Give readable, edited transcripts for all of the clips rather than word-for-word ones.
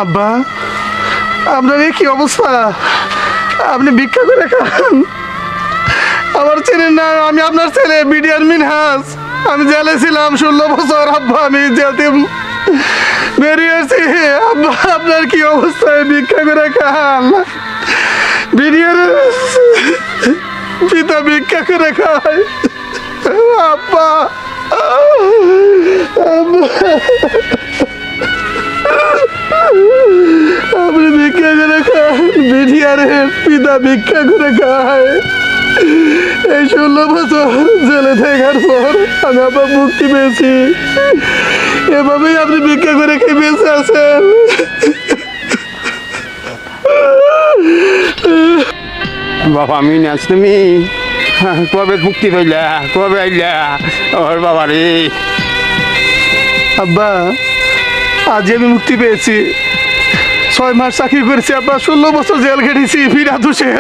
আব্বা, আপনার এই কি অবস্থা? আপনি ভিক্ষা করে খান? আমার চেনেন না? আমি আপনার ছেলে বিডিআর মিনহাজ। আমি জেলে ছিলাম 16 বছর। আব্বা, আমি জেলতে বেরিয়ে আসছি। আব্বা, আপনার কি অবস্থায়? ভিক্ষা করে খান। বিডিআর পিতা ভিক্ষা করে খায়। আব্বা, আব্বা, আপনি ভিক্ষা করে খান। বিডিআরের পিতা ভিক্ষা করে খায়। এই 16 বছর জেলে থাকার পর আমি আবার মুক্তি পেয়েছি। এভাবেই আপনি ভিক্ষা করে খেয়ে বেঁচে আছেন। বাবা মিনাজ, তুমি কবে মুক্তি পাইলা? কবে আইলা? ওর বাবা রে। আব্বা, আজ আমি মুক্তি পেয়েছি। 6 মাস চাকরি করেছি আব্বা, 16 বছর জেল খেটেছি বিনা দোষে।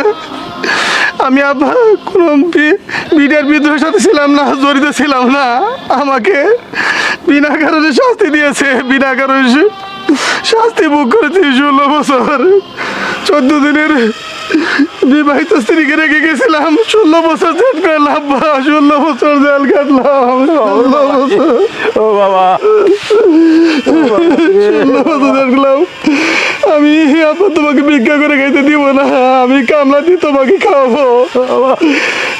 আমি আব্বা কোনো বিডিআর বিদ্রোহের সাথে ছিলাম না, জড়িত ছিলাম না। আমাকে বিনা কারণে শাস্তি দিয়েছে, বিনা কারণে শাস্তি ভোগ করেছি 16 বছর। 14 দিনের বিবাহিত স্ত্রীকে রেখে গেছিলাম। 16 বছর জেল কাটলাম আব্বা, 16 বছর জেল কাটলাম। 16 বছর। ও বাবা, 16 বছর জেল কাটলাম। আমি আব্বা তোমাকে ভিক্ষা করে খাইতে দিব না, আমি কামলা দিয়ে তোমাকে খাওয়াবো।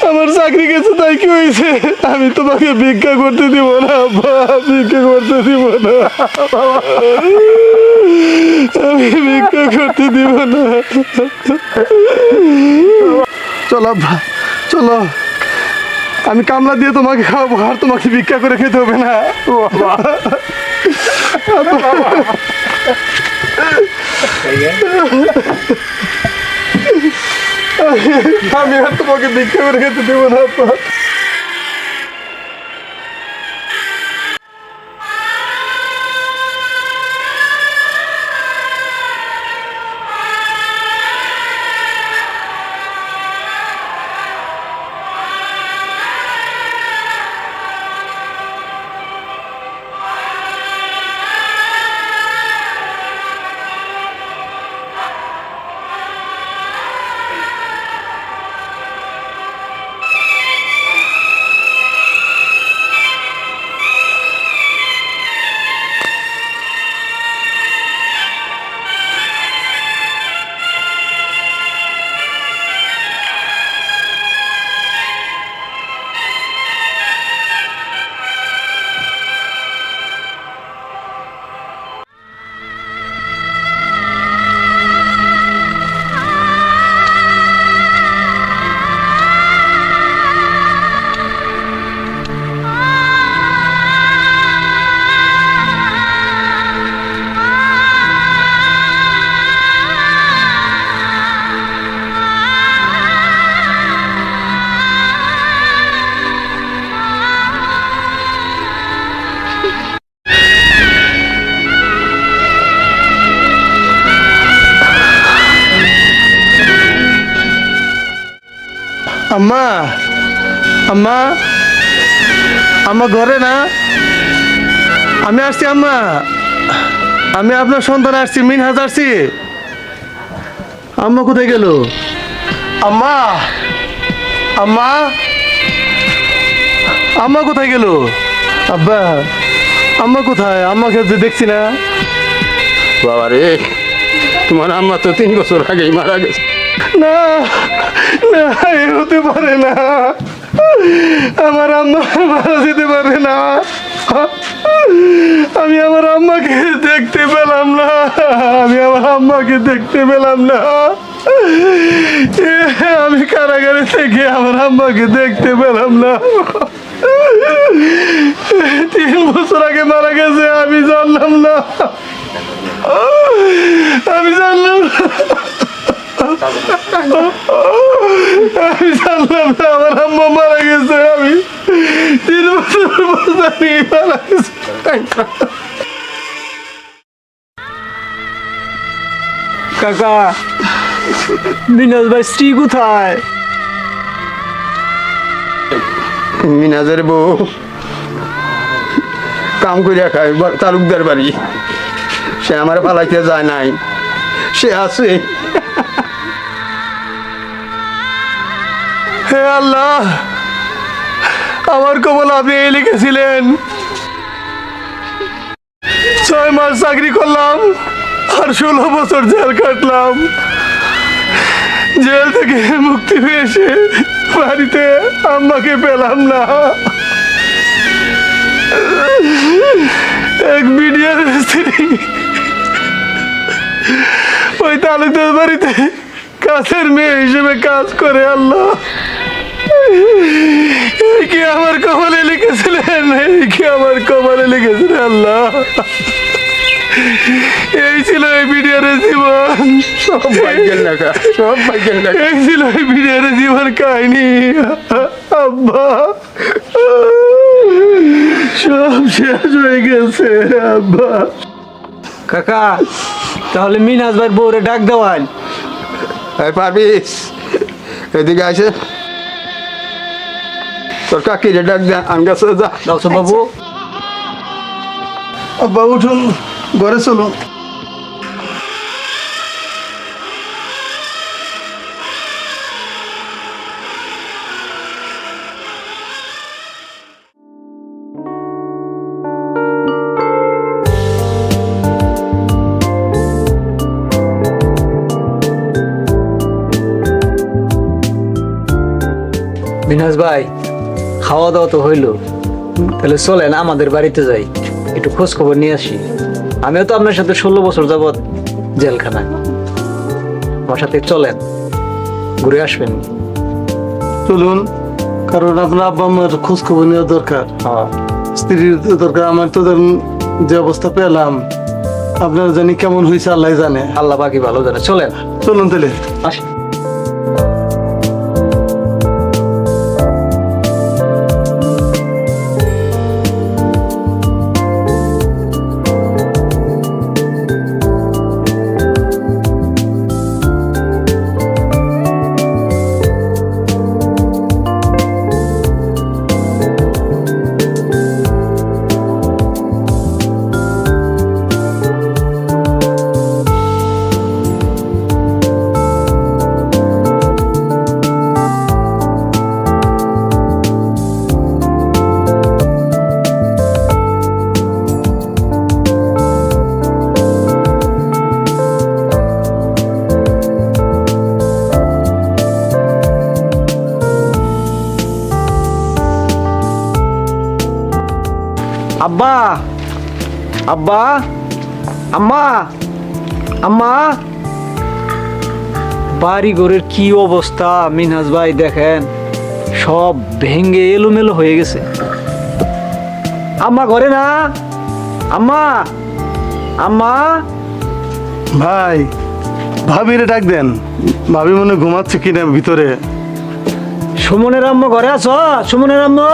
আমার চাকরি গেছে, তাই কি হয়েছে? আমি তোমাকে ভিক্ষা করতে দিব না আব্বা, ভিক্ষা করতে দিব না। আমি ভিক্ষা করতে দিব না। চলো আব্বা, চলো, আমি কামলা দিয়ে তোমাকে খাওয়াবো, আর তোমাকে ভিক্ষা করে খেতে হবে না। আমি আর তোমাকে ভিক্ষা করে খেতে দেবো না আব্বা। আম্মা, আম্মা, আম্মা ঘরে না? আমি আসছি আম্মা, আমি আপনার সন্তান আসছি, মিনহাজ আসছি। আম্মা কোথায় গেল? আম্মা, আম্মা, আম্মা কোথায় গেল? আব্বা, আম্মা কোথায়? আম্মাকে যে দেখছি না। বাবা রে, তোমার আম্মা তো 3 বছর আগেই মারা গেছে। না, না, এ হতে পারে না। আমার আম্মা মারা যেতে পারে না। আমি আমার আম্মাকে দেখতে পেলাম না। আমি আমার আম্মাকে দেখতে পেলাম না। আমি কারাগারে থেকে আমার আম্মাকে দেখতে পেলাম না। 3 বছর আগে মারা গেছে, আমি জানলাম না। আমি জানলাম না। আমি জানলাম না আমার আম্মা মারা গেছে। আমি 3 বছর পর জানি মারা গেছে। কাকা, মিনাজ ভাই স্ত্রী কোথায়? মিনাজের বউ কাম করিয়া খায় তালুকদার বাড়ি। সে আমার পালাইতে যায় নাই, সে আছে। হে আল্লাহ, আমার কবল আপনি এই লিখেছিলেন। 6 মাস চাকরি করলাম আর 16 বছর জেল কাটলাম। জেল থেকে মুক্তি পেয়ে এসে বাড়িতে আম্মাকে পেলাম না। এক বিডিআর স্ত্রী ওই তালুকদার বাড়িতে কাছের মেয়ে হিসেবে কাজ করে। আল্লাহ, এই কি আমার কপালে লিখেছিলেন, এই কি আমার কপালে লিখেছিলেন আল্লাহ। এই ছিল এই বিডিআরের জীবন, সব ভাগ্যের লেখা, সব ভাগ্যের লেখা। এই ছিল এই বিডিআরের জীবন কাহিনী। আব্বা, সব শেষ হয়ে গেছে আব্বা। কাকা, তাহলে মিনাজ ভাই বউরে ডাক দেওয়ান। এই পারবিস, এদিকে আসে, তোর কাকি রে ডাক দেন, আমি কাছে যা। দাউসা বাবু, আব্বা উঠুন, ঘরে চলুন। মিনাজ ভাই, খাওয়া দাওয়া তো হইলো, তাহলে চলেন আমাদের বাড়িতে যাই, একটু খোঁজ খবর নিয়ে আসি। আমিও তো আপনার সাথে 16 বছর যাবৎ জেলখানায়। আমার সাথে চলেন, ঘুরে আসবেন। চলুন, কারণ আপনার আব্বা আমার খোঁজ খবর নেওয়া দরকার, স্ত্রীর দরকার। আমার তো ধরুন যে অবস্থা পেলাম, আপনার জানি কেমন হয়েছে আল্লাহ জানে। আল্লাহ বাকি ভালো জানে। চলেন, চলুন তাহলে। আসি। আব্বা, আব্বা, আম্মা, আম্মা, বাড়ি ঘরের কি অবস্থা মিনহাজ ভাই, দেখেন সব ভেঙে এলোমেলো হয়ে গেছে। আম্মা ঘরে না? আম্মা, আম্মা। ভাই, ভাবিরে ডাক দেন, ভাবি মনে হয় ঘুমাচ্ছে কিনা ভিতরে। সুমনের আম্মা ঘরে আছো? সুমনের আম্মা,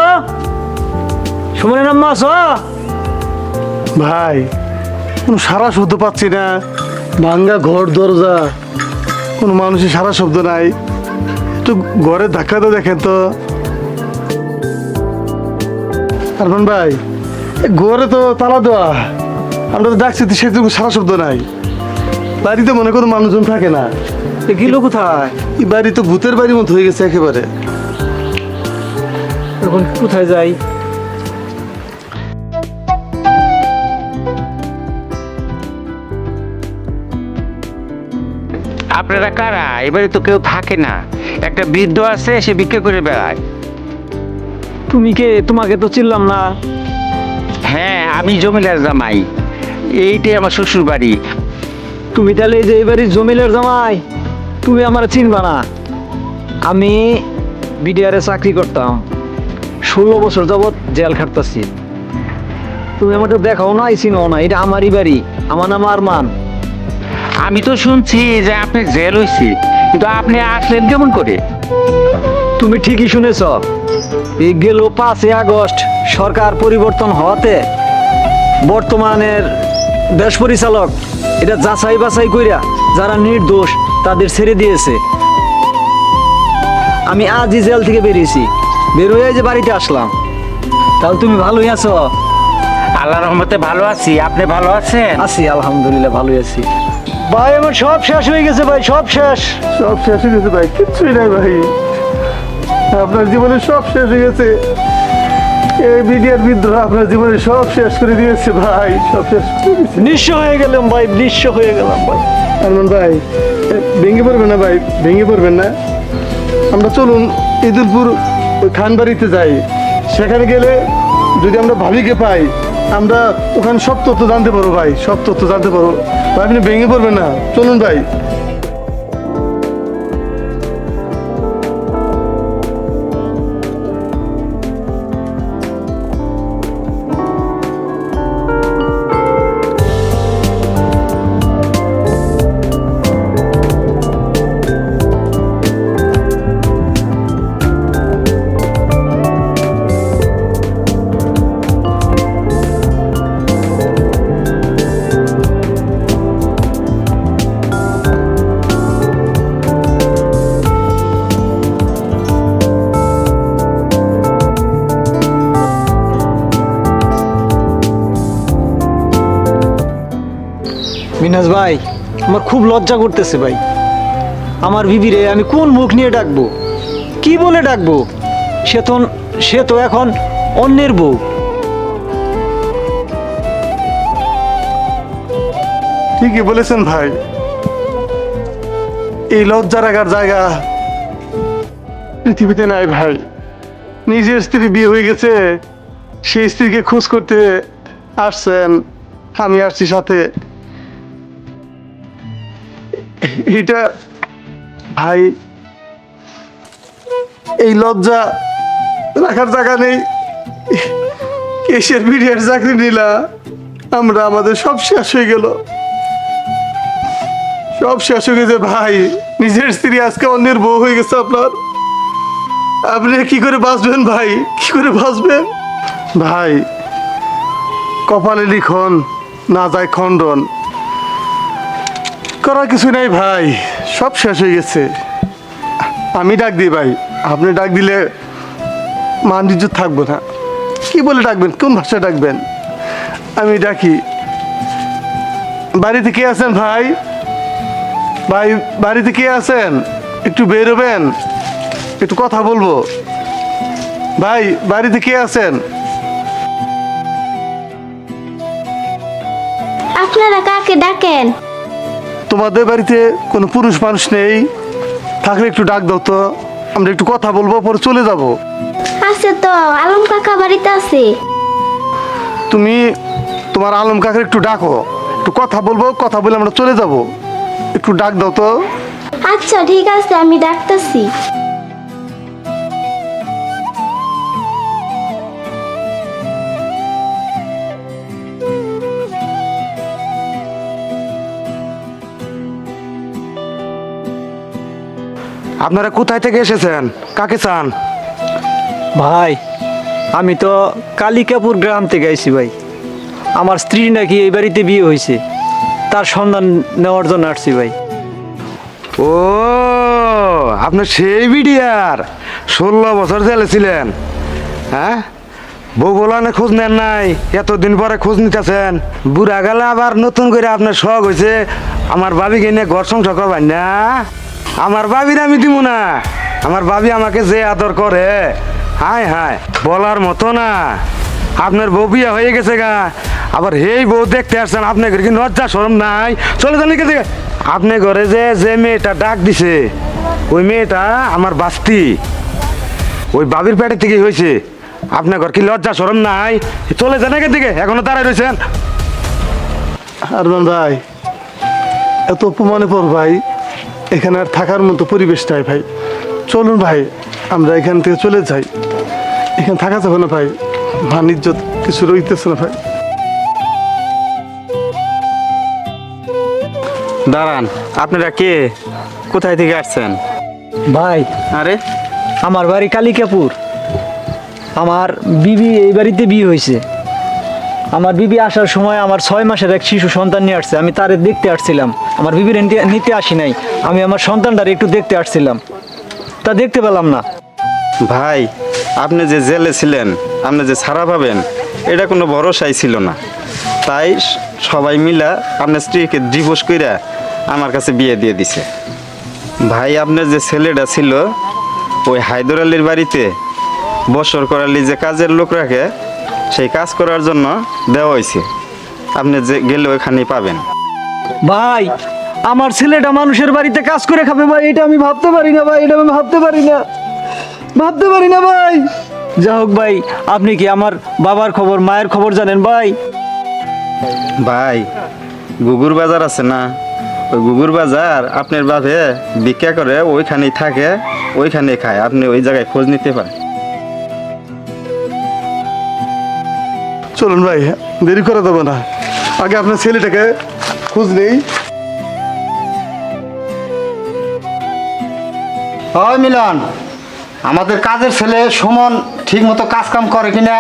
সুমনের আম্মা আছো? ভাই, কোনো সারা শব্দ পাচ্ছি না, ভাঙ্গা ঘর দরজা, কোনো মানুষের সারা শব্দ নাই। একটু ঘরে ধাক্কা তো দেখেন তো। আরমান ভাই, ঘরে তো তালা দেওয়া, আমরা তো ডাকছি তো, সেটুকু সারা শব্দ নাই। বাড়িতে মনে কোনো মানুষজন থাকে না। গেল কোথায়? এই বাড়ি তো ভূতের বাড়ির মতো হয়ে গেছে একেবারে। এখন কোথায় যাই? আপনারা কারা? এবারে তো কেউ থাকে না, একটা বৃদ্ধ আছে, সে ভিক্ষা করে বেড়ায়। তুমি কে? তোমাকে তো চিনলাম না। হ্যাঁ, আমি জমিলার জামাই, এইটাই আমার শ্বশুর বাড়ি। তুমি তাহলে এই যে এবারে জমিলের জামাই? তুমি আমার চিনবা না। আমি বিডিআরে চাকরি করতাম, 16 বছর যাবৎ জেল খাটতাছি। তুমি আমার তো দেখাও না, চিনো না। এটা আমারই বাড়ি, আমার নাম আরমান। আমি তো শুনছি যে আপনি জেল হয়েছে, কিন্তু আপনি আসলেন কেমন করে? তুমি ঠিকই শুনেছ। এই গেল 5 আগস্ট সরকার পরিবর্তন হওয়াতে বর্তমানের দেশ পরিচালক এটা যাচাই বাছাই কইরা যারা নির্দোষ তাদের ছেড়ে দিয়েছে। আমি আজই জেল থেকে বেরিয়েছি, বের হয়ে যে বাড়িতে আসলাম। তাহলে তুমি ভালোই আছো? আল্লাহর রহমতে ভালো আছি, আপনি ভালো আছেন? আছি আলহামদুলিল্লাহ, ভালোই আছি। ভাই আমার সব শেষ হয়ে গেছে ভাই, সব শেষ। সব শেষ হয়ে গেছে ভাই, কিচ্ছুই নাই ভাই। আপনার জীবনে সব শেষ হয়ে গেছে। এই বিডিআর বিদ্রোহ আপনার জীবনে সব শেষ করে দিয়েছে ভাই, সব শেষ করে দিয়েছে। নিঃস্ব হয়ে গেলাম ভাই, নিঃস্ব হয়ে গেলাম ভাই। আরমান ভাই, ভেঙে পড়বেন না ভাই, ভেঙে পড়বেন না। আমরা চলুন ঈদুলপুর ওই খানবাড়িতে যাই। সেখানে গেলে যদি আমরা ভাবিকে পাই, আমরা ওখানে সব তথ্য জানতে পারবো ভাই, সব তথ্য জানতে পারবো ভাই। আপনি ভেঙে পড়বেন না, চলুন ভাই। মিনাজ ভাই, আমার খুব লজ্জা করতেছে ভাই। আমার বিবিরে আমি কোন মুখ নিয়ে ডাকবো, কি বলে ডাকবো? সে তো এখন অন্যের বউ। ঠিকই বলেছেন ভাই, এই লজ্জা রাখার জায়গা পৃথিবীতে নাই ভাই। নিজের স্ত্রী বিয়ে হয়ে গেছে, সেই স্ত্রীকে খোঁজ করতে আসছেন, আমি আসছি সাথে। এটা ভাই, এই লজ্জা রাখার জায়গা নেই। কেসের বিডিআর চাকরি নিলা, আমরা আমাদের সব শেষ হয়ে গেল, সব শেষ হয়ে গেছে ভাই। নিজের স্ত্রী আজকে অন্যের বউ হয়ে গেছে আপনার। আপনি কি করে বাঁচবেন ভাই, কি করে বাঁচবেন ভাই? কপালে লিখন, না যায় খণ্ডন, করার কিছু নাই ভাই, সব শেষ হয়ে গেছে। আমি ডাক দিই ভাই, আপনি ডাক দিলে মান ইজ্জত থাকবো না। কি বলে ডাকবেন, কোন ভাষায় ডাকবেন? আমি ডাকি। বাড়িতে কে আছেন ভাই? ভাই বাড়িতে কে আছেন? একটু বেরোবেন, একটু কথা বলবো। ভাই বাড়িতে কে আছেন? আপনারা কাকে ডাকেন? তোমাদের বাড়িতে কোনো পুরুষ মানুষ নেই? থাকলে একটু ডাক দাও তো, আমরা একটু কথা বলবো, পরে চলে যাব। আছে তো, আলম কাকা বাড়িতে আছে। তুমি তোমার আলম কাকে একটু ডাকো, একটু কথা বলবো, কথা বলে আমরা চলে যাব। একটু ডাক দাও তো। আচ্ছা ঠিক আছে, আমি ডাকতেছি। আপনারা কোথায় থেকে এসেছেন, কাকে চান? ভাই আমি তো কালিকাপুর গ্রাম থেকে আইছি ভাই। আমার স্ত্রী নাকি এই বাড়িতে বিয়ে হয়েছে, তার সন্ধান নেওয়ার জন্য আসছি ভাই। ও, আপনার সেই বিডিআর 16 বছর জেলে ছিলেন, হ্যাঁ? বউ বলানে খোঁজ নেন নাই, এতদিন পরে খোঁজ নিতেছেন। বুড়া গেলে আবার নতুন করে আপনার শখ হয়েছে আমার ভাবিকে নিয়ে ঘর সংসার করবেন না। আমার ভাবির আমি দিব না, আমার ভাবি আমাকে যে আদর করে, হায় হায় বলার মতো না। আপনার বউ বিয়া হয়ে গেছে গা, আবার হেই বউ দেখতে আসছেন, আপনার কি লজ্জা শরম নাই? চলে যান এখান থেকে। আপনি ঘরে যে মেয়েটা ডাক দিছে, ওই মেয়েটা আমার বাস্তি, ওই বাবির পেটের থেকে হয়েছে। আপনার ঘর কি লজ্জা শরম নাই? চলে যান এখান থেকে, এখনো দাঁড়ায় রয়েছেন। আরমান ভাই, এত অপমানে পর ভাই, এখানে আর থাকার মতো পরিবেশ নাই ভাই। চলুন ভাই, আমরা এখান থেকে চলে যাই। এখানে থাকা যাবে না ভাই, মান ইজ্জত কিছু রইতেছে না ভাই। দাঁড়ান, আপনারা কে, কোথায় থেকে আসছেন? ভাই আরে আমার বাড়ি কালিকাপুর। আমার বিবি এই বাড়িতে বিয়ে হয়েছে। আমার বিবি আসার সময় আমার 6 মাসের এক শিশু সন্তান নিয়ে আসছে। আমি তারে দেখতে আসছিলাম, আমার বিবির নিতে আসি নাই, আমি আমার সন্তানটারে একটু দেখতে আসছিলাম, তা দেখতে পেলাম না। ভাই, আপনি যে জেলে ছিলেন, আপনি যে ছাড়া পাবেন এটা কোনো ভরসাই ছিল না, তাই সবাই মিলা আপনার স্ত্রীকে ডিভোর্স কইরা আমার কাছে বিয়ে দিয়ে দিছে। ভাই আপনার যে ছেলেটা ছিল ওই হায়দর আলীর বাড়িতে বছর করালি যে কাজের লোক রাখে সেই কাজ করার জন্য দেওয়া হয়েছে, আপনি যে গেলে ওইখানেই পাবেন। ভাই আমার ছেলেটা মানুষের বাড়িতে কাজ করে খাবে ভাই, এটা আমি ভাবতে পারি না ভাই, এটা আমি ভাবতে পারি না ভাই। যা হোক ভাই, আপনি কি আমার বাবার খবর মায়ের খবর জানেন ভাই? ভাই গুগুর বাজার আছে না, ওই গুগুর বাজার আপনার বাপে ভিক্ষা করে ওইখানেই থাকে, ওইখানেই খায়, আপনি ওই জায়গায় খোঁজ নিতে পারেন। চলুন ভাই, দেরি করে দেবো না, আগে আপনার ছেলেটাকে খোঁজ নেই। হয় মিলন, আমাদের কাজের ছেলে সুমন ঠিক মতো কাজ কাম করে কিনা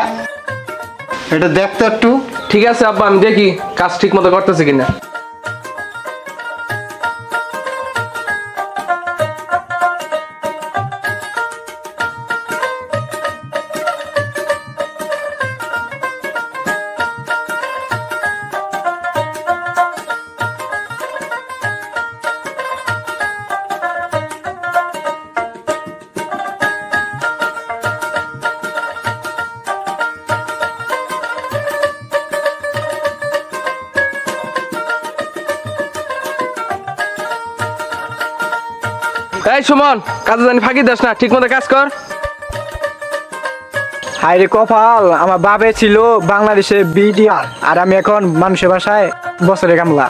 এটা দেখতো একটু। ঠিক আছে আব্বা, আমি দেখি কাজ ঠিক মতো করতেছে কিনা। এই সুমন, কাজে জানি ফাঁকি দাস না, ঠিক মতো কাজ কর। হায় রে কপাল, আমার বাবে ছিল বাংলাদেশে বিডিআর আর আমি এখন মানুষের ভাষায় বছরে কামলা।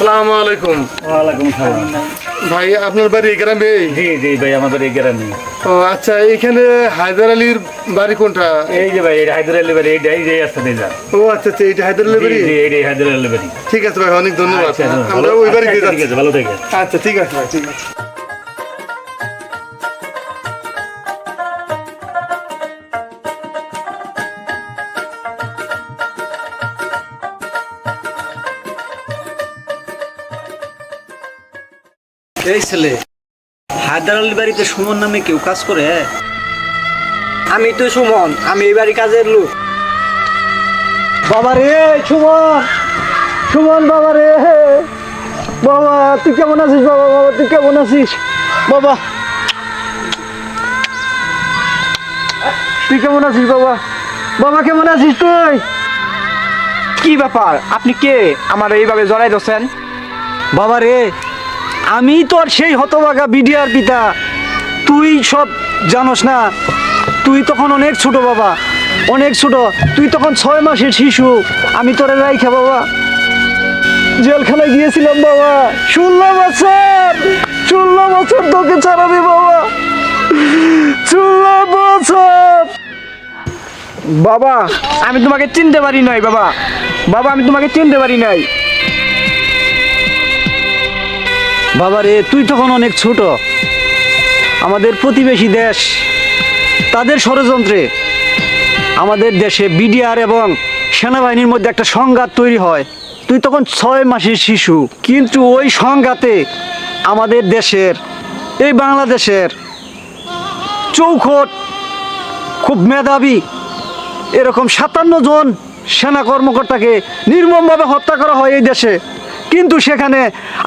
আসসালামু আলাইকুম। ওয়ালাইকুম সালাম। ভাই আপনার বাড়ি এই গ্রামে? জি জি ভাই, আমাদের এই গ্রামে। ও আচ্ছা, এখানে হায়দার আলীর বাড়ি কোনটা? এই যে ভাই, এটা হায়দার আলী বাড়ি, এই যে আসতে দিন। ও আচ্ছা আচ্ছা, এইটা হায়দার আলীর বাড়ি? জি, এইটাই হায়দার আলী বাড়ি। ঠিক আছে ভাই, অনেক ধন্যবাদ। আচ্ছা, আমরা ওই বাড়ি আচ্ছা, দিয়ে ঠিক যাচ্ছি। আছে, ভালো থেকে। আচ্ছা ঠিক আছে ভাই, ঠিক আছে। এই ছেলে, হায়দার আলীর বাড়িতে সুমন নামে কেউ কাজ করে? আমি তো সুমন, আমি এই বাড়ি কাজের লোক। বাবা রে সুমন বাবা রে, বাবা তুই কেমন আছিস? বাবা তুই কেমন আছিস? বাবা তুই কেমন আছিস? বাবা কেমন আছিস তুই? কি ব্যাপার, আপনি কে আমার এইভাবে জড়াই দিচ্ছেন? বাবা রে, আমি তোর সেই হতভাগা বিডিআর পিতা, তুই সব জানোস না। তুই তখন অনেক ছোট বাবা, অনেক ছোট, তুই তখন 6 মাসের শিশু। আমি তোরে রাইখা বাবা জেলখানায় গিয়েছিলাম বাবা। 16 বছর তোকে ছাড়াবি বাবা, 16 বছর। বাবা আমি তোমাকে চিনতে পারি নাই বাবা, আমি তোমাকে চিনতে পারি নাই। বাবা রে, তুই তখন অনেক ছোট। আমাদের প্রতিবেশী দেশ, তাদের ষড়যন্ত্রে আমাদের দেশে বিডিআর এবং সেনাবাহিনীর মধ্যে একটা সংঘাত তৈরি হয়। তুই তখন 6 মাসের শিশু, কিন্তু ওই সংঘাতে আমাদের দেশের, এই বাংলাদেশের চৌখট খুব মেধাবী এরকম 57 জন সেনা কর্মকর্তাকে নির্মমভাবে হত্যা করা হয় এই দেশে। কিন্তু সেখানে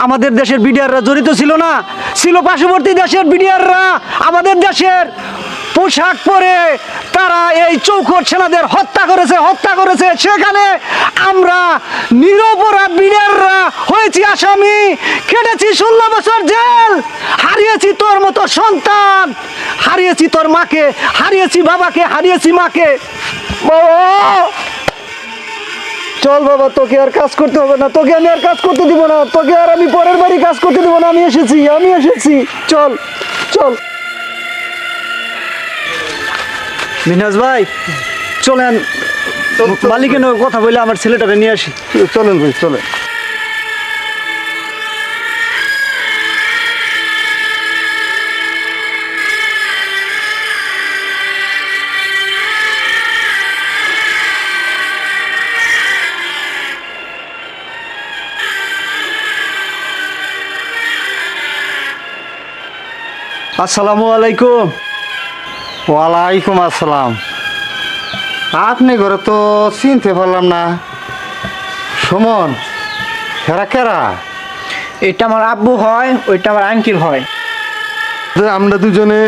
আমাদের দেশের বিডিআররা জড়িত ছিল না, ছিল পার্শ্ববর্তী দেশের বিডিআররা। আমাদের দেশের পোশাক পরে তারা এই চৌখট সেনাদের হত্যা করেছে। সেখানে আমরা নিরপরাধ বিডিআররা হয়েছি আসামি, কেটেছি 16 বছর জেল, হারিয়েছি তোর মতো সন্তান, হারিয়েছি তোর মাকে, হারিয়েছি বাবাকে, হারিয়েছি মাকে। চল বাবা, তোকে আর কাজ করতে হবে না, তোকে আমি আর কাজ করতে দিব না, তোকে আর আমি পরের বাড়ি কাজ করতে দিব না। আমি এসেছি, চল। মিনহাজ ভাই চলেন, মালিকের সঙ্গে কথা বলে আমার ছেলেটাকে নিয়ে আসি। চলেন ভাই চলেন। আসসালামু আলাইকুম। ওয়ালাইকুম আসসালাম। আপনি ঘরে তো চিনতে পারলাম না। সুমন, হেরা কেরা? এটা আমার আব্বু হয়, ওইটা আমার আঙ্কেল হয়। আমরা দুজনে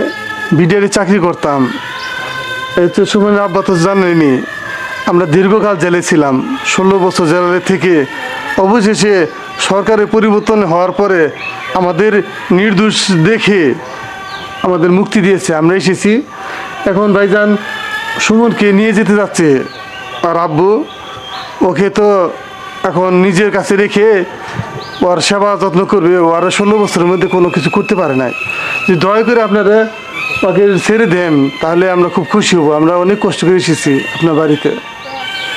বিডিআরে চাকরি করতাম। এই তো সুমনের আব্বা তো জানেনি, আমরা দীর্ঘকাল জেলে ছিলাম। 16 বছর জেলে থেকে অবশেষে সরকারের পরিবর্তন হওয়ার পরে আমাদের নির্দোষ দেখে আমাদের মুক্তি দিয়েছে। আমরা এসেছি এখন ভাইজান সুমনকে নিয়ে যেতে যাচ্ছে। আর আব্বু ওকে তো এখন নিজের কাছে রেখে ওর সেবা যত্ন করবে। ওরা 16 বছরের মধ্যে কোনো কিছু করতে পারে নাই। যদি দয়া করে আপনারা ওকে ছেড়ে দেন তাহলে আমরা খুব খুশি হব। আমরা অনেক কষ্ট করে এসেছি আপনার বাড়িতে।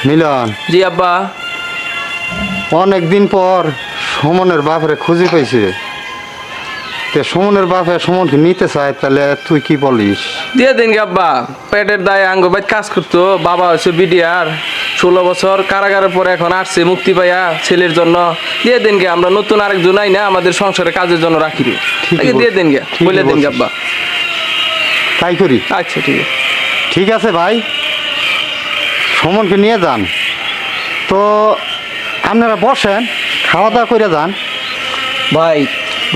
মিলন, জি আব্বা। অনেক দিন পর সুমনের বাপরে খুঁজে পাইছে। তে সুমনের বাপে সুমনকে নিতে চায়, তাহলে তুই কি বলিস? দিয়ে দিন গে আব্বা, পেটের দায়ে আঙ্গবাদ কাজ করতো। বাবা হচ্ছে বিডিআর, 16 বছর কারাগারের পরে এখন আসছে মুক্তি পাইয়া ছেলের জন্য। দিয়ে দিন গে, আমরা নতুন আরেকজন আই না আমাদের সংসারে কাজের জন্য রাখি রে। ঠিকই দিয়ে দিন গে, ঠিকই বলে দিন গে বলছিস। আব্বা। তাই করি। আচ্ছা ঠিক আছে। ঠিক আছে ভাই, সুমনকে নিয়ে যান। তো আপনারা বসেন, খাওয়া দাওয়া করে যান। ভাই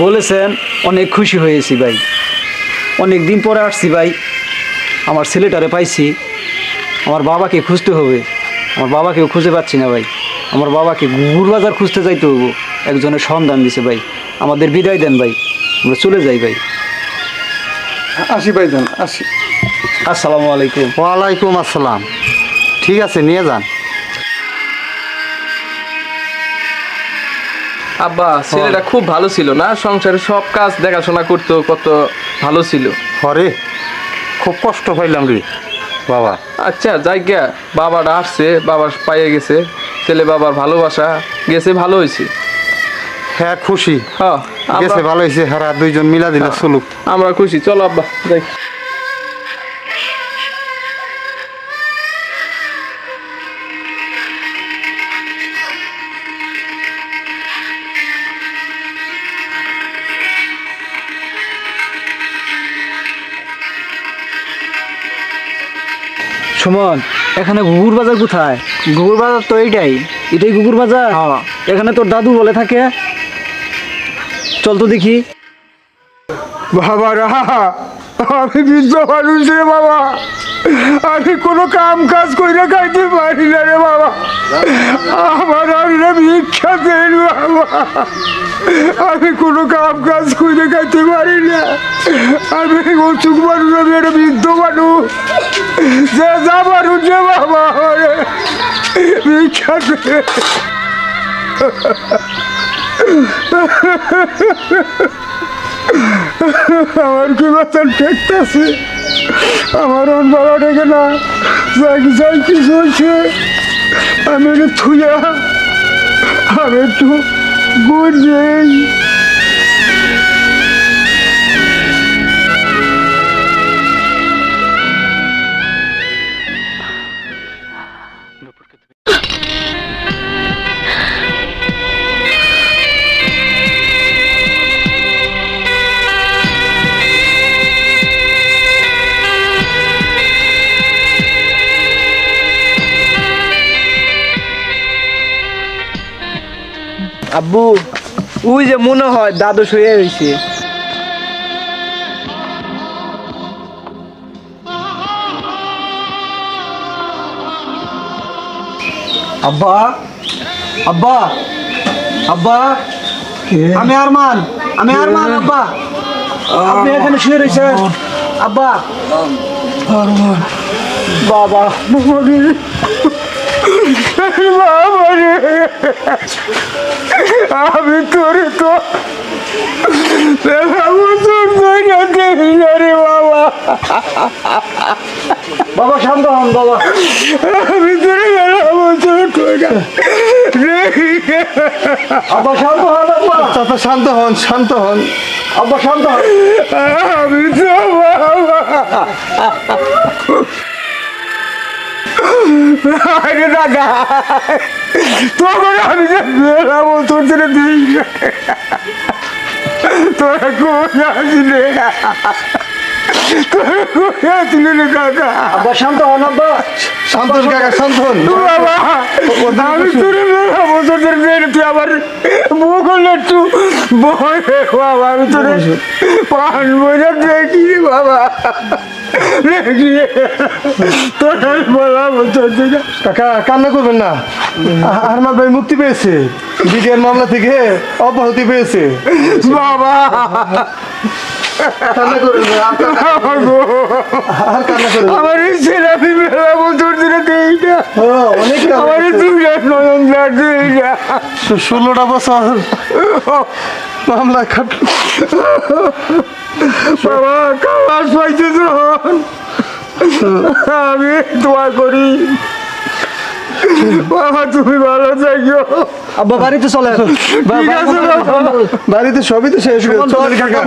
বলেছেন, অনেক খুশি হয়েছি ভাই। অনেক দিন পরে আসছি ভাই, আমার ছেলেটারে পাইছি। আমার বাবাকে খুঁজতে হবে, আমার বাবাকেও খুঁজে পাচ্ছি না ভাই। আমার বাবাকে গুড় বাজার খুঁজতে যাইতে হবো, একজনের সন্ধান দিছে ভাই। আমাদের বিদায় দেন ভাই, আমরা চলে যাই ভাই। আসি ভাইজান, আসি। আসসালামু আলাইকুম। ওয়ালাইকুম আসসালাম। ঠিক আছে, নিয়ে যান। আব্বা ছেলেটা খুব ভালো ছিল না, সংসারে সব কাজ দেখাশোনা করতো, কত ভালো ছিল। হরে, খুব কষ্ট পাইলাম রে বাবা। আচ্ছা যাই গিয়া, বাবাটা আসছে, বাবা পাইয়ে গেছে, ছেলে বাবার ভালোবাসা গেছে, ভালো হয়েছে। হ্যাঁ খুশি হ্যাঁ গেছে, ভালো হয়েছে। হারা দুইজন মিলা দিলে চলুক। আমরা খুশি, চলো আব্বা যাই। সুমন, এখানে গুগুর বাজার কোথায়? গুগুর বাজার তো এইটাই, এটাই গুগুর বাজার। হ্যাঁ, এখানে তোর দাদু বলে থাকে। চল তো দেখি। বাবা রা, আমি বৃদ্ধ মানুষ রে বাবা, আমি কোনো কাম কাজ কইরা খাইতে পারি না রে বাবা। আমার আর ভিক্ষা দেন বাবা, আমি কোনো কাম কাজ কইরা খাইতে পারি না। আমি অসুখ মানুষ, আমি একটা বৃদ্ধ মানুষ। যে যা মানুষ রে বাবা, আমারে ভিক্ষা দে। আমার কি বাচ্চার ঠেকতেছে, আমার ওর বাবা ডেকে না যাই যাই কিছু হয়েছে। আমি একটু থুইয়া আমি একটু গুড় যাই। আব্বু, ওই যে মনে হয় দাদু শুয়ে হয়েছে। আব্বা, আব্বা, আব্বা, আমি আরমান, আমি আরমান। আব্বা, আপনি এখানে শুয়ে রয়েছেন? আব্বা, বাবা, আমি তোরে তো রে বাবা। বাবা শান্ত হন বাবা। আব্বা শান্ত হন আব্বা। চাচা শান্ত হন, শান্ত হন। আব্বা শান্ত হন। আরে দাদা তখন আমি যে বেরাবো তোর জন্য দিই তোরা কোথায় আসলে তোরা কোথায় আসলে রে কাকা আব্বা শান্ত হন আব্বা। শান্ত হন কাকা, শান্ত হন। বাবা আমি তোর বেরাবো তোর জন্য বের তুই আবার বউ করলে একটু বই বাবা আমি তোর পান বইটা দেখি রে বাবা দেখি তোর বলাবো তোর জন্য কাকা কান্না করবেন না। আহমাদ ভাই মুক্তি পেয়েছে, বিডিআর মামলা থেকে অব্যাহতি পেয়েছে। বাবা কান্না করবেন না, আর কান্না করবেন না। আমার এই ছেলে আমি বেড়াবো তোর দিনে দেই না ও, অনেক আমার এই দুই নয়ন দেই না 16টা বছর মামলা খাট। বাবা খাবার পাইছে যখন আমি দোয়া করি বাবা তুমি ভালো থাকো আব্বা বাড়িতে চলে আসো। ঠিক আছে বাবা বাড়িতে সবই তো শেষ হয়ে গেছে। চলেন কাকা,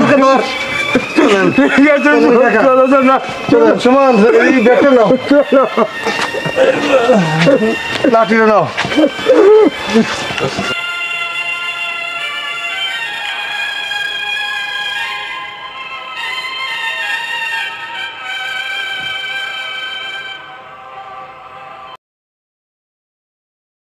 ঠিক আছে চলো চলো চলেন সুমন, এই ব্যাগটা নাও, লাঠিটা নাও।